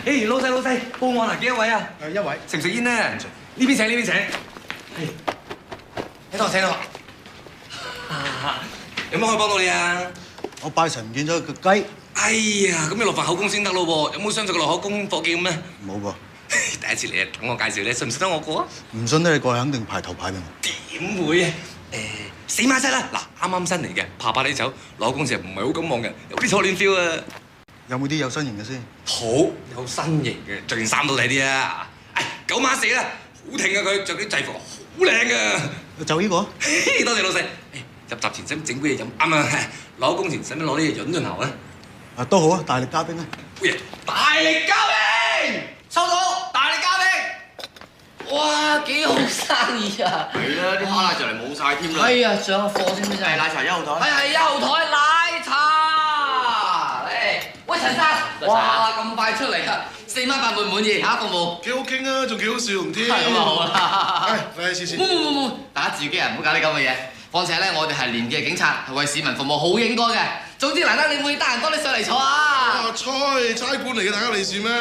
誒，老細，報案啊，幾多位啊？一位。食唔食煙咧？呢邊請。你同我請啦。有乜可以幫到你啊？我拜神唔見咗個雞。哎呀，咁你落份口供先得咯喎，有冇相熟嘅落口供夥計咁咩？冇噃。第一次嚟啊，等我介紹你，信唔信得我過啊？唔信得你過去，肯定排頭牌俾我。點會啊？死馬仔啦！嗱，啱新嚟嘅，怕你走，攞口供時唔係好敢望嘅，有啲初戀 feel 啊！有冇啲有身形嘅先？好，有身形嘅，着件衫都靚啲啊！9碼4啦，好挺啊佢，着啲制服好靚啊！就呢個？多謝老細。入閘前使唔使整杯嘢飲？啱啊！攞口供前使唔使攞啲嘢潤喉啊？都好啊，大力加兵啊！大力加兵！收到，大力加兵！哇，幾好生意啊！係啦，啲蝦奶就嚟冇晒添啦。哎呀，上下貨先真係。奶茶1號台。係1號台奶茶。喂，陳生，哇，咁快出嚟啊！4蚊8滿唔滿意，下一服務。幾好傾啊，仲幾好笑唔添。係咁啊，好啦。嚟試試。冇，大家自己人唔好搞啲咁嘅嘢。況且咧，我哋係廉潔嘅警察，係為市民服務，好應該嘅。總之難得你會得閒多啲上嚟坐啊！差館嚟嘅，大家利是咩？